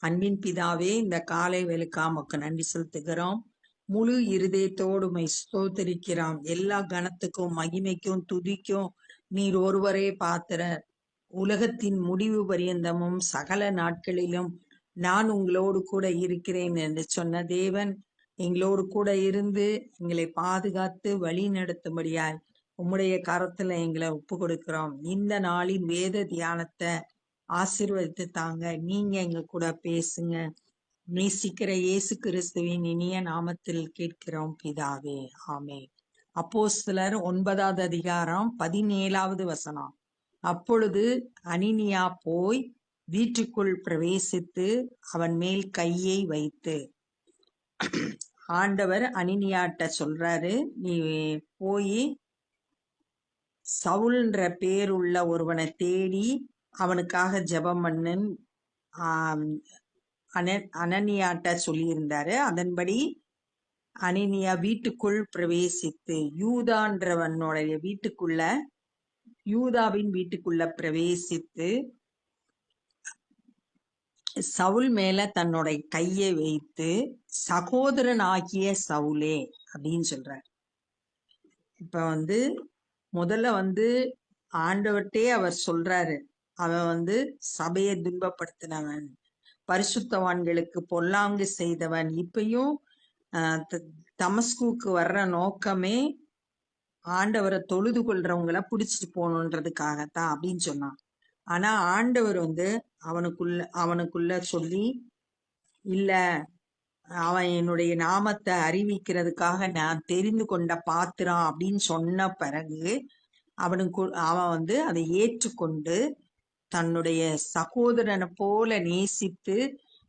அன்பின் பிதாவே, இந்த காலை வேலைக்கா உமக்கு நன்றி செலுத்துகிறோம். முழு இருதயத்தோடு உம்மை ஸ்தோத்திரிக்கிறோம். எல்லா கனத்துக்கும் மகிமைக்கும் துதிக்கும் நீர் ஒருவரே பாத்திரர். உலகத்தின் முடிவு பரியந்தமும் சகல நாட்களிலும் நான் உங்களோடு கூட இருக்கிறேன் என்று சொன்ன தேவன் எங்களோடு கூட இருந்து எங்களை பாதுகாத்து வழி நடத்தும்படியாய் உம்முடைய கரத்துல எங்களை ஒப்பு கொடுக்கிறோம். இந்த நாளின் வேத தியானத்தை ஆசீர்வதித்து தாங்க. நீங்க எங்க கூட பேசுங்க. நேசிக்கிற இயேசு கிறிஸ்துவின் இனிய நாமத்தில் கேட்கிறோம் பிதாவே, ஆமென். அப்போஸ்தலர் 9வது அதிகாரம் 17வது வசனம். அப்பொழுது அனனியா போய் வீட்டுக்குள் பிரவேசித்து அவன் மேல் கையை வைத்து, ஆண்டவர் அனனியாட்ட சொல்றாரு, நீ போய் சவுல்ன்ற பேருள்ள ஒருவனை தேடி அவனுக்காக ஜெபம் பண்ணுன்னு அனனியாட்ட சொல்லியிருந்தாரு. அதன்படி அனனியா வீட்டுக்குள் பிரவேசித்து யூதான்றவனுடைய யூதாவின் வீட்டுக்குள்ள பிரவேசித்து சவுல் மேல தன்னுடைய கையை வைத்து, சகோதரனாகிய சவுலே அப்படின்னு சொல்றார். இப்ப முதல்ல ஆண்டவர்கிட்டே அவர் சொல்றாரு, அவன் சபையை துன்பப்படுத்தினவன், பரிசுத்தவான்களுக்கு பொல்லாங்கு செய்தவன். இப்பயும் தமஸ்குக்கு வர்ற நோக்கமே ஆண்டவரை தொழுது கொள்றவங்களை பிடிச்சிட்டு போகணுன்றதுக்காகத்தான் அப்படின்னு சொன்னான். ஆனா ஆண்டவர் அவனுக்குள்ள சொல்லி, இல்ல, அவன் என்னுடைய நாமத்தை அறிவிக்கிறதுக்காக நான் தெரிந்து கொண்ட பாத்திரம் அப்படின்னு சொன்ன பிறகு அவன் அதை ஏற்றுக்கொண்டு தன்னுடைய சகோதரனை போல நேசித்து,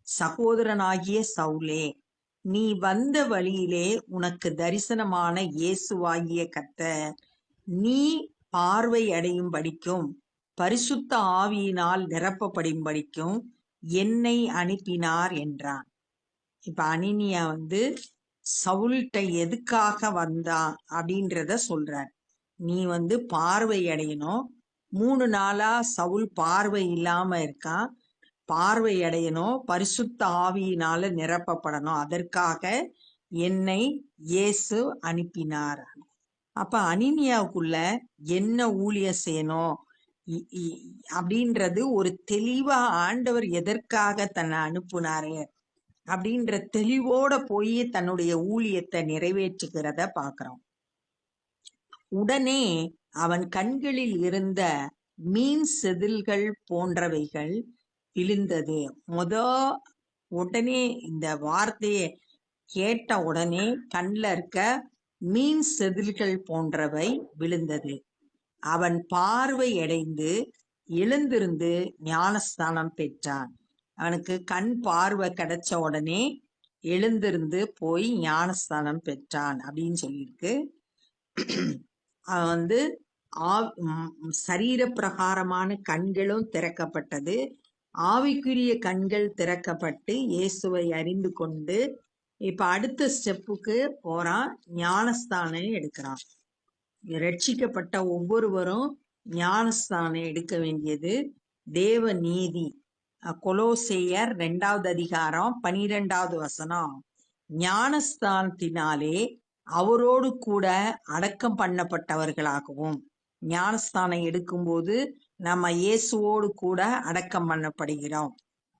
சகோதரனாகிய சவுலே, நீ வந்த வழியிலே உனக்கு தரிசனமான இயேசுவாகிய கர்த்தர் நீ பார்வை அடையும் படிக்கும் பரிசுத்த ஆவியினால் நிரப்பப்படும்படிக்கும் என்னை அனுப்பினார் என்றான். இப்ப அனனியா சவுல்கிட்ட எதுக்காக வந்தான் அப்படின்றத சொல்றார். நீ பார்வை அடையணும். 3 நாளா சவுல் பார்வை இல்லாம இருக்கான். பார்வை அடையணும், பரிசுத்த ஆவியினால நிரப்பப்படணும். அதற்காக என்னை இயேசு அனுப்பினார். அப்ப அனனியாவுக்குள்ள என்ன ஊழியம் செய்யணும் அப்படின்றது ஒரு தெளிவா, ஆண்டவர் எதற்காக தன்னை அனுப்புனாரு அப்படின்ற தெளிவோட போய் தன்னுடைய ஊழியத்தை நிறைவேற்றுகிறத பாக்குறோம். உடனே அவன் கண்களில் இருந்த மீன் செதில்கள் போன்றவைகள் விழுந்தது. உடனே இந்த வார்த்தையை கேட்ட உடனே கண்ல இருக்க மீன் செதில்கள் போன்றவை விழுந்தது. அவன் பார்வை அடைந்து எழுந்திருந்து ஞானஸ்தானம் பெற்றான். அவனுக்கு கண் பார்வை கிடைச்ச உடனே எழுந்திருந்து போய் ஞானஸ்தானம் பெற்றான் அப்படின்னு சொல்லியிருக்கு. அவன் சரீர பிரகாரமான கண்களும் திறக்கப்பட்டது, ஆவிக்குரிய கண்கள் திறக்கப்பட்டு இயேசுவை அறிந்து கொண்டு இப்ப அடுத்த ஸ்டெப்புக்கு போறான். ஞானஸ்தானம் எடுக்கிறான். ரட்சிக்கப்பட்ட ஒவ்வொருவரும் ஞானஸ்தானம் எடுக்க வேண்டியது தேவ நீதி. கொலோசேயர் 2வது அதிகாரம் 12வது வசனம். ஞானஸ்தானத்தினாலே அவரோடு கூட அடக்கம் பண்ணப்பட்டவர்களாகவும், ஞானஸ்தானம் எடுக்கும்போது நம்ம இயேசுவோடு கூட அடக்கம் பண்ணப்படுகிறோம்.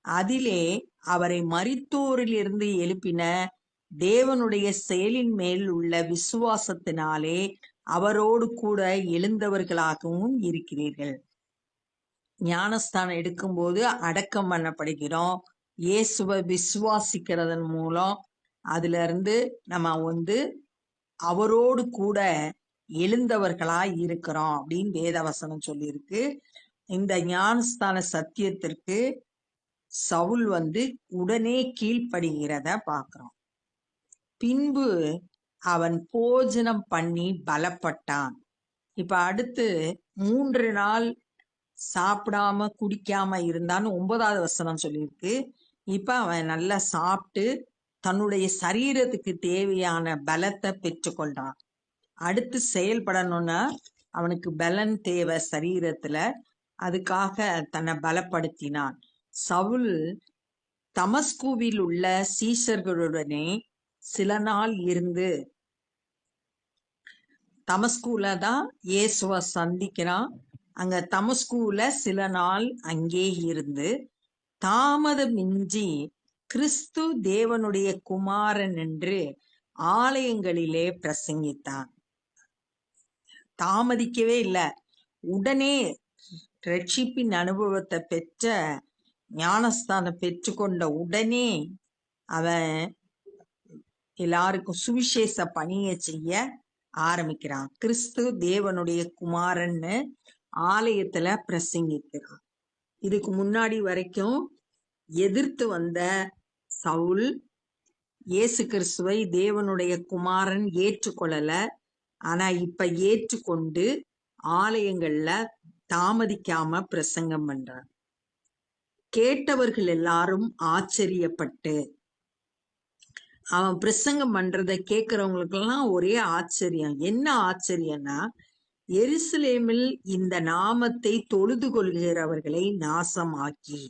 அதிலே அவரை மரித்தோரிலிருந்து எழுப்பின தேவனுடைய செயலின் மேல் உள்ள விசுவாசத்தினாலே அவரோடு கூட எழுந்தவர்களாகவும் இருக்கிறீர்கள். ஞானஸ்தானம் எடுக்கும்போது அடக்கம் பண்ணப்படுகிறோம். இயேசுவை விசுவாசிக்கிறதன் மூலம் அதுல இருந்து நம்ம அவரோடு கூட எழுந்தவர்களா இருக்கிறோம் அப்படின்னு வேதவசனம் சொல்லியிருக்கு. இந்த ஞானஸ்தான சத்தியத்திற்கு சவுல் உடனே கீழ்ப்படுகிறத பார்க்கிறோம். பின்பு அவன் போஜனம் பண்ணி பலப்பட்டான். இப்ப அடுத்து 3 நாள் சாப்பிடாம குடிக்காம இருந்தான்னு 9வது வசனம் சொல்லியிருக்கு. இப்ப அவன் நல்லா சாப்பிட்டு தன்னுடைய சரீரத்துக்கு தேவையான பலத்தை பெற்றுக்கொண்டான். அடுத்து செயல்படணும்னா அவனுக்கு பலன் தேவை சரீரத்துல. அதுக்காக தன்னை பலப்படுத்தினான். சவுல் தமஸ்குவில் உள்ள சீஷர்களுடனே சில நாள் இருந்து, தமஸ்குல தான் இயேசுவ சந்திக்கிறான். அங்க தமஸ்குல சில நாள் அங்கே இருந்து, தாமதமின்றி கிறிஸ்து தேவனுடைய குமாரன் என்று ஆலயங்களிலே பிரசங்கித்தான். தாமதிக்கவே இல்லை, உடனே ரட்சிப்பின் அனுபவத்தை பெற்ற, ஞானஸ்தானம் பெற்றுக்கொண்ட உடனே அவன் எல்லாருக்கும் சுவிசேஷ பணியை செய்ய ஆரம்பிக்கிறான். கிறிஸ்து தேவனுடைய குமாரன்னு ஆலயத்துல பிரசங்கிக்கிறான். இதுக்கு முன்னாடி வரைக்கும் எதிர்த்து வந்த சவுல் இயேசு கிறிஸ்துவை தேவனுடைய குமாரன் ஏற்றுக்கொள்ளல. ஆனா இப்ப ஏற்றுக்கொண்டு ஆலயங்கள்ல தாமதிக்காம பிரசங்கம் பண்றான். கேட்டவர்கள் எல்லாரும் ஆச்சரியப்பட்டு, அவன் பிரசங்கம் பண்றத கேட்கிறவங்களுக்கெல்லாம் ஒரே ஆச்சரியம். என்ன ஆச்சரியம்னா, எருசலேமில் இந்த நாமத்தை தொழுது கொள்கிறவர்களை நாசமாக்கி.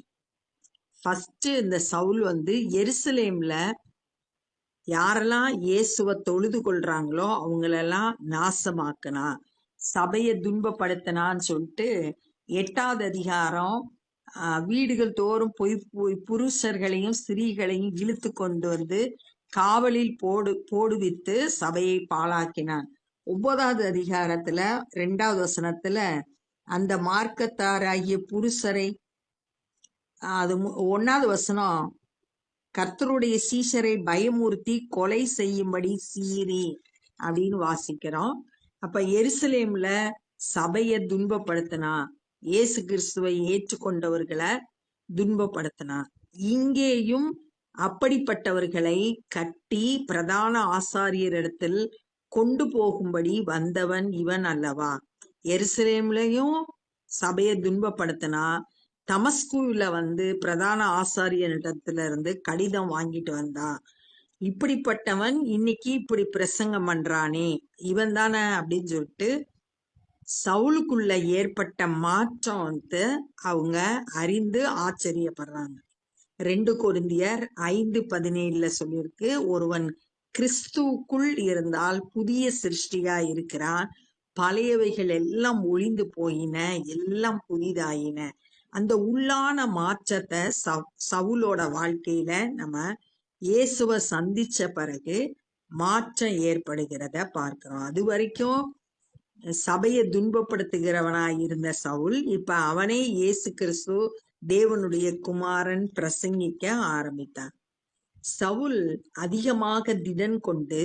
ஃபர்ஸ்ட் இந்த சவுல் எருசலேம்ல யாரெல்லாம் இயேசுவை தொழுது கொள்றாங்களோ அவங்களெல்லாம் நாசமாக்குனா, சபையை துன்பப்படுத்தினான்னு சொல்லிட்டு 8வது அதிகாரம் வீடுகள் தோறும் போய் புருஷர்களையும் ஸ்திரீகளையும் இழுத்து கொண்டு காவலில் போடுவித்து சபையை பாழாக்கினான். 9வது அதிகாரத்துல 2வது வசனத்துல அந்த மார்க்கத்தாராகிய புருஷரை, அது 1வது வசனம், கர்த்தருடைய சீஷரை பயமுறுத்தி கொலை செய்யும்படி சீறி அப்படின்னு வாசிக்கிறோம். அப்ப எருசலேம்ல சபையை துன்பப்படுத்தினா, இயேசு கிறிஸ்துவை ஏற்றுக்கொண்டவர்களை துன்பப்படுத்தினா. இங்கேயும் அப்படிப்பட்டவர்களை கட்டி பிரதான ஆசாரியரிடத்தில் கொண்டு போகும்படி வந்தவன் இவன் அல்லவா? எருசலேம்லயும் சபையை துன்பப்படுத்தினா, தமஸ்குல பிரதான ஆசாரியனிடத்துல இருந்து கடிதம் வாங்கிட்டு வந்தா. இப்படிப்பட்டவன் இன்னைக்கு இப்படி பிரசங்கம் பண்றானே, இவன் தானே அப்படின்னு சொல்லிட்டு சவுலுக்குள்ள ஏற்பட்ட மாற்றம் அவங்க அறிந்து ஆச்சரியப்படுறாங்க. 2 கொரிந்தியர் 5:17 சொல்லியிருக்கு, ஒருவன் கிறிஸ்துவுக்குள் இருந்தால் புதிய சிருஷ்டியா இருக்கிறான், பழையவைகள் எல்லாம் ஒழிந்து போயின, எல்லாம் புதிதாயின. அந்த உள்ளான மாற்றத்தை சவுலோட வாழ்க்கையில நம்ம இயேசுவை சந்திச்ச பிறகு மாற்றம் ஏற்படுகிறத பார்க்கிறோம். அது வரைக்கும் சபையை துன்பப்படுத்துகிறவனாய் இருந்த சவுல் இப்ப அவனே இயேசு கிறிஸ்து தேவனுடைய குமாரன் பிரசங்கிக்க ஆரம்பித்தான். சவுல் அதிகமாக திடன் கொண்டு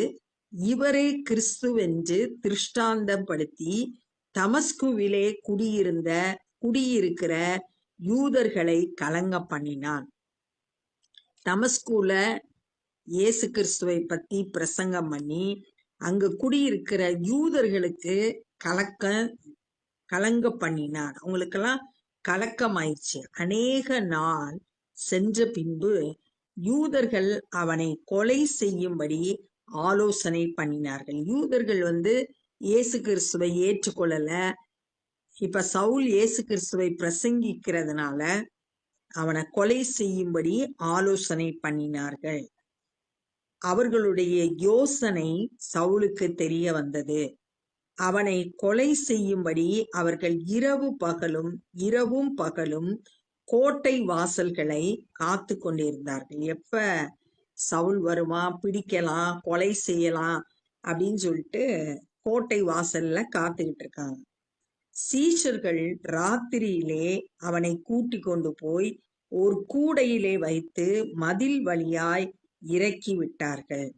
இவரே கிறிஸ்துவென்று திருஷ்டாந்தப்படுத்தி தமஸ்குவிலே குடியிருக்கிற யூதர்களை கலங்க பண்ணினான். தமஸ்குல இயேசு கிறிஸ்துவை பத்தி பிரசங்கம் பண்ணி அங்க குடியிருக்கிற யூதர்களுக்கு கலங்க பண்ணினான். அவங்களுக்கெல்லாம் கலக்கமாயிடுச்சு. அநேக நாள் சென்ற பின்பு யூதர்கள் அவனை கொலை செய்யும்படி ஆலோசனை பண்ணினார்கள். யூதர்கள் இயேசு கிறிஸ்துவை ஏற்றுக்கொள்ளல. இப்ப சவுல் இயேசு கிறிஸ்துவை பிரசங்கிக்கிறதுனால அவனை கொலை செய்யும்படி ஆலோசனை பண்ணினார்கள். அவர்களுடைய யோசனை சவுலுக்கு தெரிய வந்தது. அவனை கொலை செய்யும்படி அவர்கள் இரவும் பகலும் கோட்டை வாசல்களை காத்து கொண்டிருந்தார்கள். எப்ப சவுல் வருவான், பிடிக்கலாம், கொலை செய்யலாம் அப்படின்னு சொல்லிட்டு கோட்டை வாசல்ல காத்துக்கிட்டு இருக்காங்க. சீஷர்கள் ராத்திரியிலே அவனை கூட்டி கொண்டு போய் ஒரு கூடையிலே வைத்து மதில் வழியாய் இறக்கி விட்டார்கள்.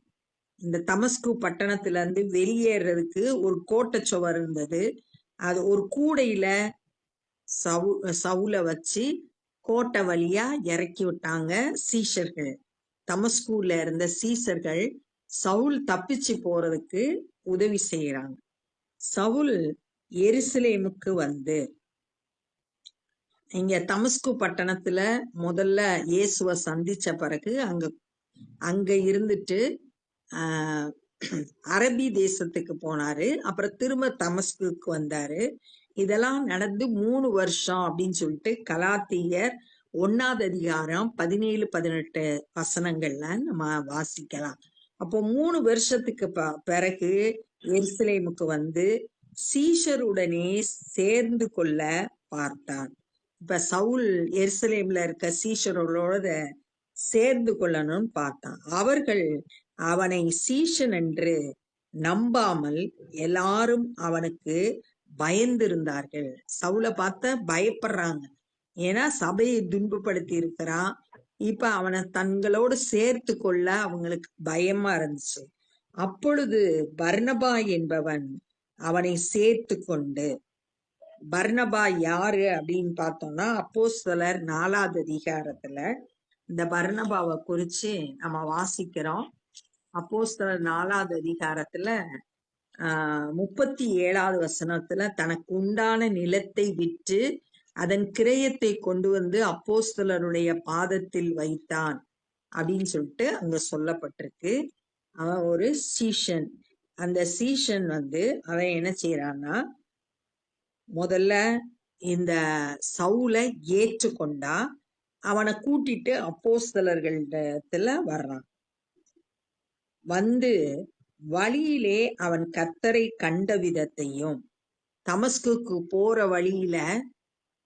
இந்த தமஸ்கு பட்டணத்துல இருந்து வெளியேறதுக்கு ஒரு கோட்டை சுவர் இருந்தது. அது ஒரு கூடையில சவுல வச்சு கோட்டை வழியா இறக்கி விட்டாங்க சீஷர்கள். தமஸ்குல இருந்த சீஷர்கள் சவுல் தப்பிச்சு போறதுக்கு உதவி செய்யறாங்க. சவுல் எருசலேமுக்கு இங்க தமஸ்கு பட்டணத்துல முதல்ல இயேசுவை சந்திச்ச பிறகு அங்க இருந்துட்டு அரபி தேசத்துக்கு போனாரு. அப்புறம் திரும்ப தமஸ்குக்கு வந்தாரு. இதெல்லாம் நடந்து 3 வருஷம் அப்படின்னு சொல்லிட்டு கலாத்தியர் 1வது அதிகாரம் 17, 18 வசனங்கள்ல நம்ம வாசிக்கலாம். அப்போ 3 வருஷத்துக்கு பிறகு எருசலேமுக்கு வந்து சீஷருடனே சேர்ந்து கொள்ள பார்த்தான். இப்ப சவுல் எருசலேம்ல இருக்க சீஷர்களோட சேர்ந்து கொள்ளணும்னு பார்த்தான். அவர்கள் அவனை சீஷன் என்று நம்பாமல் எல்லாரும் அவனுக்கு பயந்திருந்தார்கள். சவுலை பார்த்த பயப்படுறாங்க. ஏன்னா சபையை துன்பப்படுத்தி இருக்கிறான். இப்ப அவனை தங்களோடு சேர்த்து கொள்ள அவங்களுக்கு பயமா இருந்துச்சு. அப்பொழுது பர்னபா என்பவன் அவனை சேர்த்து கொண்டு, பர்னபா யாரு அப்படின்னு பார்த்தோம்னா அப்போஸ்தலர் 4வது அதிகாரத்துல இந்த பர்னபாவை குறிச்சு நம்ம வாசிக்கிறோம். அப்போஸ்தலர் 4வது அதிகாரத்துல 37வது வசனத்துல தனக்கு உண்டான நிலத்தை விற்று அதன் கிரயத்தை கொண்டு வந்து அப்போஸ்தலருடைய பாதத்தில் வைத்தான் அப்படின்னு சொல்லிட்டு அங்க சொல்லப்பட்டிருக்கு. அவன் ஒரு சீஷன். அந்த சீஷன் வந்து அவன் என்ன செய்யறான்னா, முதல்ல இந்த சவுலை ஏற்றுக்கொண்டா, அவனை கூட்டிட்டு அப்போஸ்தலர்களிடத்துல வர்றான். வந்து வழியிலே அவன் கர்த்தரை கண்ட விதத்தையும், தமஸ்குக்கு போற வழியில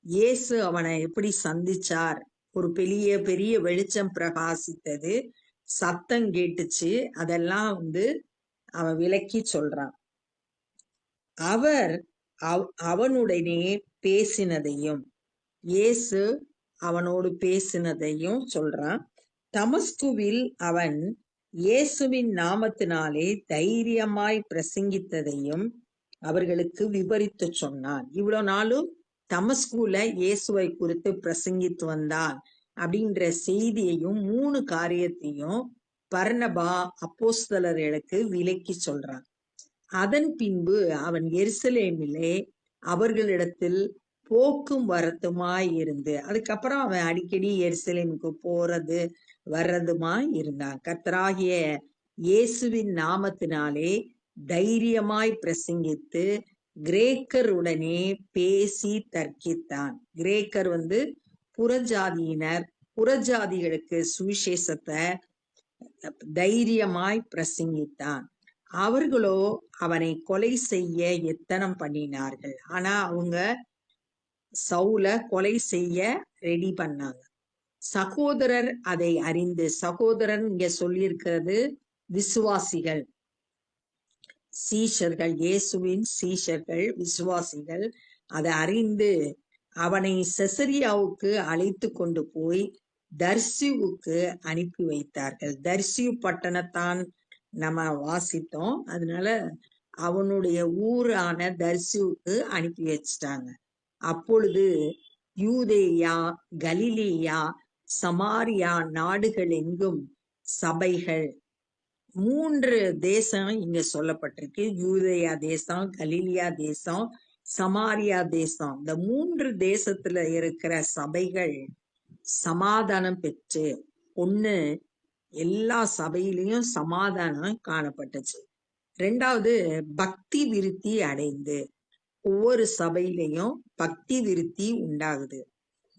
இயேசு அவனை எப்படி சந்திச்சார், ஒரு பெரிய பெரிய வெளிச்சம் பிரகாசித்தது, சத்தம் கேட்டுச்சு, அதெல்லாம் வந்து அவன் விளக்கி சொல்றான். அவர் அவனுடனே பேசினதையும், இயேசு அவனோடு பேசினதையும் சொல்றான். தமஸ்குவில் அவன் இயேசுவின் நாமத்தினாலே தைரியமாய் பிரசங்கித்ததையும் அவர்களுக்கு விவரித்து சொன்னான். இவ்வளவு நாளும் தமஸ்குல இயேசுவை குறித்து பிரசங்கித்து வந்தான் அப்படின்ற செய்தியையும் 3 காரியத்தையும் பர்னபா அப்போஸ்தலர்களுக்கு விளக்கி சொல்றான். அதன் பின்பு அவன் எருசலேமிலே அவர்களிடத்தில் போக்கும் வரத்துமாய் இருந்து, அதுக்கப்புறம் அவன் அடிக்கடி எருசலேமுக்கு போறது வர்றதுமாய் இருந்தான். கர்த்தராகிய இயேசுவின் நாமத்தினாலே தைரியமாய் பிரசங்கித்து கிரேக்கருடனே பேசி தர்க்கித்தான். கிரேக்கர் வந்து புறஜாதியினர். புறஜாதிகளுக்கு சுவிசேஷத்தை தைரியமாய் பிரசங்கித்தான். அவர்களோ அவனை கொலை செய்ய எத்தனம் பண்ணினார்கள். ஆனா அவங்க சவுல கொலை செய்ய ரெடி பண்ணாங்க. சகோதரர் அதை அறிந்து, சகோதரன் இங்க சொல்லியிருக்கிறது விசுவாசிகள், சீஷர்கள், இயேசுவின் சீஷர்கள், விசுவாசிகள் அதை அறிந்து அவனை செசரியாவுக்கு அழைத்து கொண்டு போய் தர்சியுவுக்கு அனுப்பி வைத்தார்கள். தர்சியு பட்டணத்தான் நம்ம வாசித்தோம். அதனால அவனுடைய ஊரான தர்சியுவுக்கு அனுப்பி வச்சிட்டாங்க. அப்பொழுது யூதேயா, கலிலேயா, சமாரியா நாடுகள் எங்கும் சபைகள், 3 தேசம் இங்க சொல்லப்பட்டிருக்கு. யூதேயா தேசம், கலிலியா தேசம், சமாரியா தேசம். இந்த 3 தேசத்துல இருக்கிற சபைகள் சமாதானம் பெற்று, ஒண்ணு எல்லா சபையிலையும் சமாதானம் காணப்பட்டுச்சு. 2வது பக்தி விருத்தி அடைந்து, ஒவ்வொரு சபையிலையும் பக்தி விருத்தி உண்டாகுது.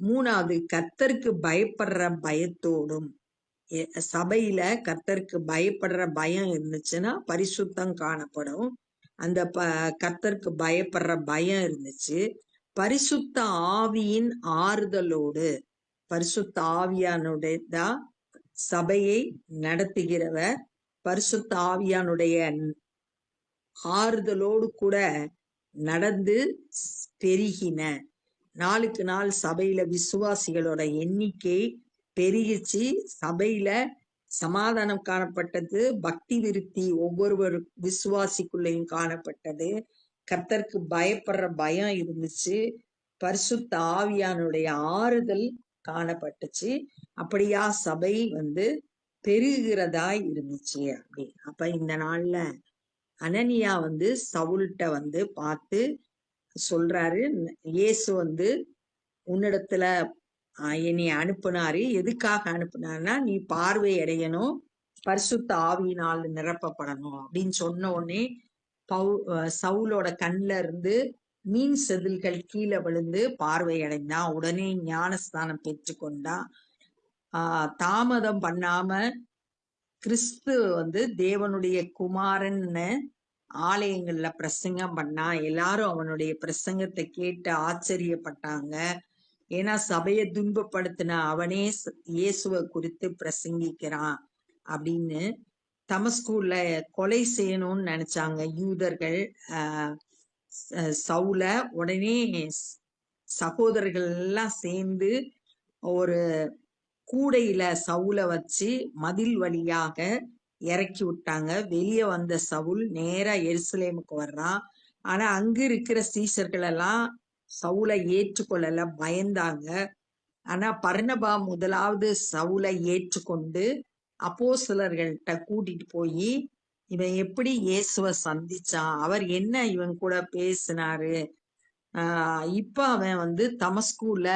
3வது கர்த்தருக்கு பயப்படுற பயத்தோடும், சபையில கர்த்தருக்கு பயப்படுற பயம் இருந்துச்சுன்னா பரிசுத்தம் காணப்படும். அந்த கர்த்தருக்கு பயப்படுற பயம் இருந்துச்சு. பரிசுத்த ஆவியின் ஆறுதலோடு, பரிசுத்த ஆவியானுடைய தான் சபையை நடத்துகிறவர். பரிசுத்த ஆவியானுடைய ஆறுதலோடு கூட நடந்து பெருகின. நாளுக்கு நாள் சபையில விசுவாசிகளோட எண்ணிக்கை பெருகிச்சு. சபையில சமாதானம் காணப்பட்டது. பக்தி விருத்தி ஒவ்வொரு விசுவாசிக்குள்ளேயும் காணப்பட்டது. கர்த்தருக்கு பயப்படுற பயம் இருந்துச்சு. பரிசுத்த ஆவியானுடைய ஆறுதல் காணப்பட்டுச்சு. அப்படியா சபை வந்து பெருகிறதா இருந்துச்சு. அப்படி அப்ப இந்த நாள்ல அனனியா வந்து சவுல்கிட்ட வந்து பார்த்து சொல்றாரு, இயேசு வந்து உன்னிடத்துல என்னை அனுப்புனாரு. எதுக்காக அனுப்புனாருன்னா, நீ பார்வை அடையணும், பரிசுத்த ஆவியினால் நிரப்பப்படணும் அப்படின்னு சொன்ன உடனே சவுலோட கண்ல இருந்து மீன் செதில்கள் கீழே விழுந்து பார்வையடைந்தான். உடனே ஞானஸ்தானம் பெற்றுக்கொண்டான். தாமதம் பண்ணாம கிறிஸ்து தேவனுடைய குமாரன்னு ஆலயங்கள்ல பிரசங்கம் பண்ணா. எல்லாரும் அவனுடைய பிரசங்கத்தை கேட்டு ஆச்சரியப்பட்டாங்க. ஏன்னா சபையை துன்பப்படுத்தின அவனே இயேசுவை குறித்து பிரசங்கிக்கிறான் அப்படின்னு. தமஸ்கூல கொலை செய்யணும்னு நினைச்சாங்க யூதர்கள் சவுல. உடனே சகோதரர்கள் எல்லாம் சேர்ந்து ஒரு கூடையில சவுல வச்சு மதில் வழியாக இறக்கி விட்டாங்க. வெளியே வந்த சவுல் நேரா எருசலேமுக்கு வர்றான். ஆனா அங்க இருக்கிற சீஷர்கள் எல்லாம் சவுலை ஏற்றுக்கொள்ளல, பயந்தாங்க. ஆனா பர்னபா முதலாவது சவுலை ஏற்றுக்கொண்டு அப்போஸ்தலர்கள்ட்ட கூட்டிட்டு போய் இவன் எப்படி இயேசுவை சந்திச்சான், அவர் என்ன இவன் கூட பேசினாரு, இப்ப அவன் தமஸ்கூல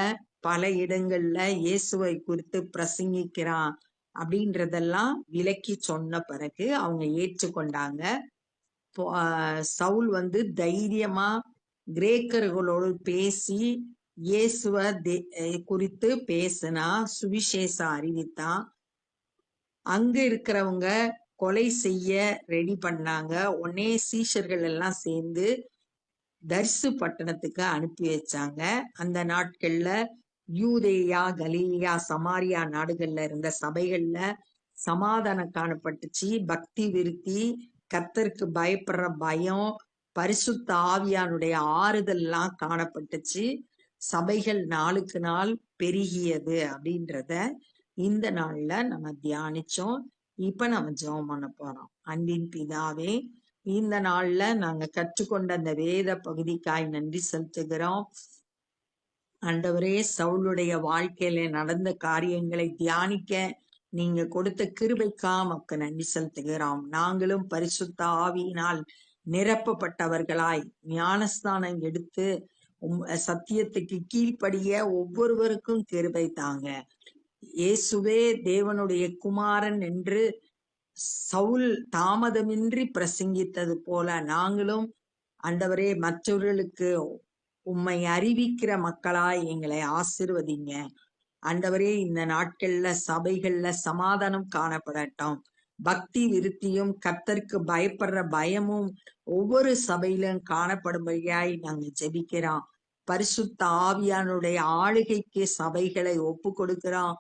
பல இடங்கள்ல இயேசுவை குறித்து பிரசங்கிக்கிறான் அப்படின்றதெல்லாம் விளக்கி சொன்ன பிறகு அவங்க ஏற்றுக்கொண்டாங்க. சவுல் தைரியமா கிரேக்கர்களோடு பேசி இயேசுவ குறித்து பேசினா, சுவிசேஷம் அறிவித்தான். அங்க இருக்கிறவங்க கொலை செய்ய ரெடி பண்ணாங்க. உடனே சீஷர்கள் எல்லாம் சேர்ந்து தர்சு பட்டணத்துக்கு அனுப்பி வச்சாங்க. அந்த நாட்கள்ல யூதேயா, கலீலியா, சமாரியா நாடுகள்ல இருந்த சபைகள்ல சமாதானம் காணப்பட்டுச்சு. பக்தி விருத்தி, கர்த்தருக்கு பயப்படுற பயம், பரிசுத்த ஆவியானுடைய ஆறுதல் எல்லாம் காணப்பட்டுச்சு. சபைகள் நாளுக்கு நாள் பெருகியது அப்படின்றத இந்த நாள்ல நம்ம தியானிச்சோம். இப்ப நம்ம ஜெபம் பண்ண போறோம். அன்பின் பிதாவே, இந்த நாள்ல நாங்க கற்றுக்கொண்ட அந்த வேத பகுதிக்காய் நன்றி செலுத்துகிறோம். ஆண்டவரே, சவுளுடைய வாழ்க்கையில நடந்த காரியங்களை தியானிக்க நீங்க கொடுத்த கிருபைக்கா மக்கு நன்றி செலுத்துகிறோம். நாங்களும் பரிசுத்த ஆவியினால் நிரப்பப்பட்டவர்களாய் ஞானஸ்தானம் எடுத்து சத்தியத்துக்கு கீழ்ப்படிய ஒவ்வொருவருக்கும் கிருபை தாங்க. இயேசுவே தேவனுடைய குமாரன் என்று சவுல் தாமதமின்றி பிரசங்கித்தது போல நாங்களும் ஆண்டவரே மற்றவர்களுக்கு உம்மை அறிவிக்கிற மக்களாய் எங்களை ஆசீர்வதிங்க. ஆண்டவரே, இந்த நாட்கள்ல சபைகள்ல சமாதானம் காணப்படட்டும். பக்தி விருத்தியும் கர்த்தருக்கு பயப்படுற பயமும் ஒவ்வொரு சபையிலும் காணப்படும்படியாய் நாங்க ஜெபிக்கிறோம். பரிசுத்த ஆவியானுடைய ஆளுகைக்கு சபைகளை ஒப்பு கொடுக்கிறோம்.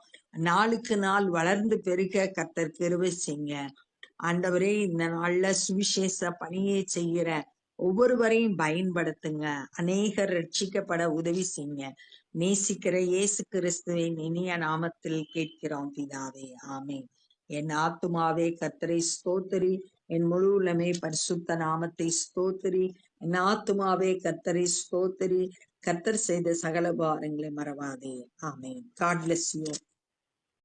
நாளுக்கு நாள் வளர்ந்து பெருக கர்த்தர் கிருபை செய்யுங்க. ஆண்டவரே, இந்த நாள்ல சுவிசேஷ பணியை செய்கிற ஒவ்வொருவரையும் பயன்படுத்துங்க. அநேகர் ரட்சிக்கப்பட உதவி செய்யுங்க. நேசிக்கிற இயேசு கிறிஸ்துவின் இனிய நாமத்தில் கேட்கிறோம் பிதாவே, ஆமென். என் ஆத்துமாவே கர்த்தரை ஸ்தோத்திரி, என் முழு உள்ளமே பரிசுத்த நாமத்தை ஸ்தோத்திரி. என் ஆத்துமாவே கர்த்தரை ஸ்தோத்திரி, கர்த்தர் செய்த சகல பாரங்களை மறவாதே. ஆமென். God bless you.